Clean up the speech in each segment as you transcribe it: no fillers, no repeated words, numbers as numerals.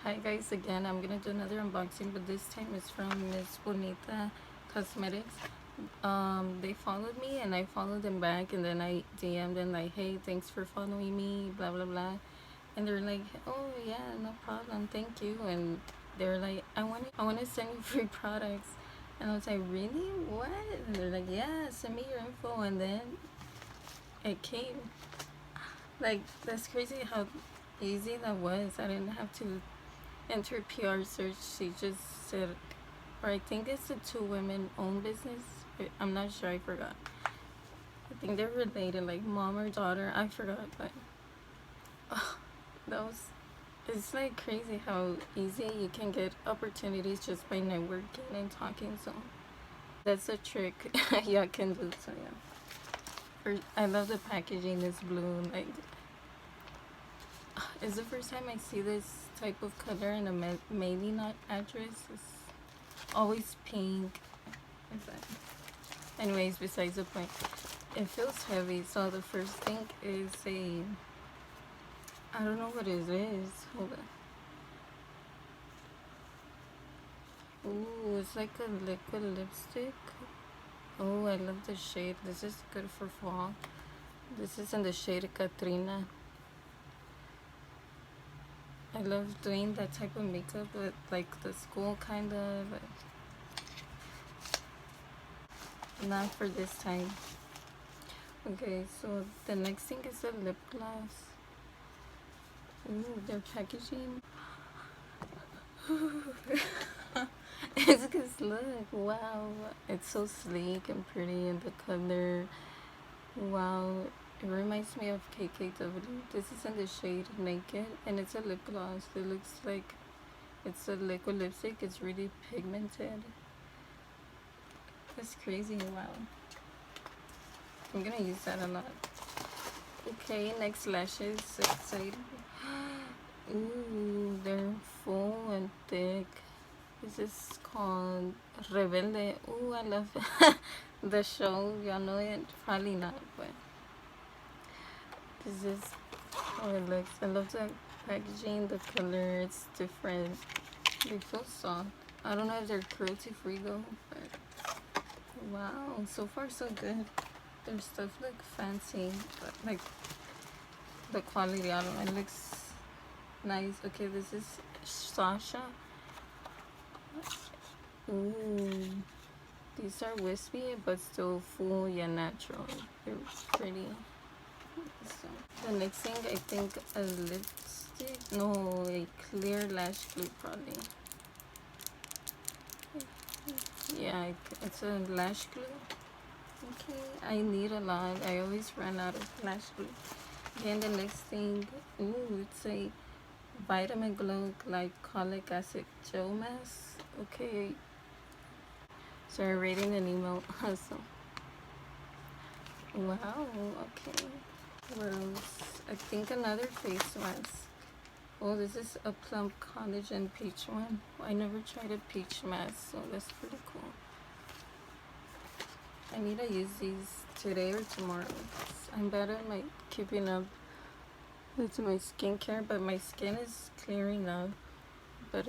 Hi guys, again I'm gonna do another unboxing, but this time it's from Miss Bonita Cosmetics. They followed me and I followed them back, and then I DM'd them like, hey, thanks for following me, blah blah blah. And they're like, oh yeah, no problem, thank you. And they're like, I want to send you free products. And I was like, really? What? And they're like, yeah, send me your info. And then it came. Like, that's crazy how easy that was. I didn't have to enter PR search. She just said, or I think it's a two women owned business. I'm not sure, I forgot. I think they're related, like mom or daughter, I forgot. But that was, it's like crazy how easy you can get opportunities just by networking and talking. So that's a trick y'all can do. So yeah, I love the packaging. This blue, like, it's the first time I see this type of color in a mailing address. It's always pink. Anyways, besides the point, it feels heavy. So the first thing is I don't know what it is. Hold on. Ooh, it's like a liquid lipstick. Oh, I love the shade. This is good for fall. This is in the shade Catrina. I love doing that type of makeup, but like the school kind of, but not for this time. Okay, so the next thing is the lip gloss. Ooh, their packaging. It's because look, wow, it's so sleek and pretty, and the color, wow, it reminds me of KKW. This is in the shade Naked, and it's a lip gloss. It looks like it's a liquid lipstick. It's really pigmented. That's crazy. Wow, I'm gonna use that a lot. Okay, next lashes. So excited. Ooh, they're full and thick. This is called Rebelde. Ooh, I love the show. Y'all know it? Probably not, but this is how it looks. I love the packaging, the color. It's different. They feel soft. I don't know if they're cruelty free though, but wow, so far so good. Their stuff look fancy, but like the quality, I don't know, it looks nice. Okay, this is Sasha. Ooh, these are wispy but still full yet natural. They're pretty. So the next thing, I think a lipstick, no, a clear lash glue probably. Yeah, it's a lash glue. Okay, I need a lot. I always run out of lash glue. Then the next thing, ooh, it's a Vitamin Glow Glycolic Acid Gel Mask. Okay, so I'm reading an email. So, wow, okay. What else? I think another face mask. Oh, this is a Plum Collagen Peach one. I never tried a peach mask, so that's pretty cool. I need to use these today or tomorrow. I'm bad at keeping up with my skincare, but my skin is clearing up. But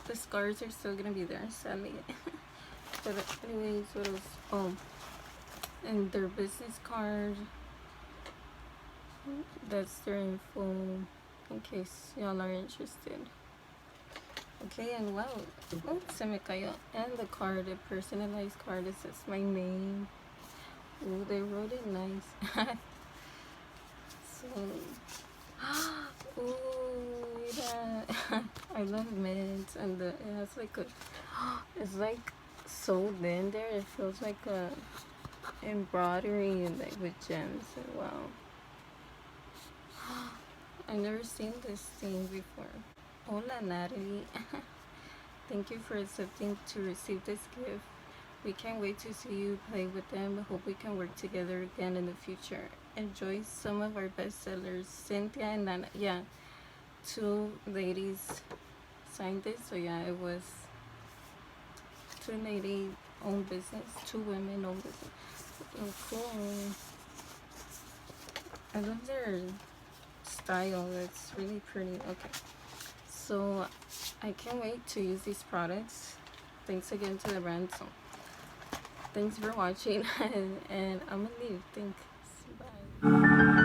the scars are still gonna be there, sadly. But anyways, what else? Oh, and their business card. That's their info, in case y'all are interested. Okay, and wow, oh, se me cayó. And the card, a personalized card, it says my name. Ooh, they wrote it nice. So, ooh, yeah. I love mints, and it has like a, it's like sewed in there. It feels like a embroidery and like with gems. Wow. I've never seen this thing before. Hola, Natalie. Thank you for accepting to receive this gift. We can't wait to see you play with them. Hope we can work together again in the future. Enjoy some of our best sellers. Cynthia and Nana. Yeah, two ladies signed this. So yeah, it was two lady owned business, two women owned business. Oh, cool. I love their style. It's really pretty. Okay, So I can't wait to use these products. Thanks again to the brand. So thanks for watching, and I'm gonna leave. Thanks. Bye.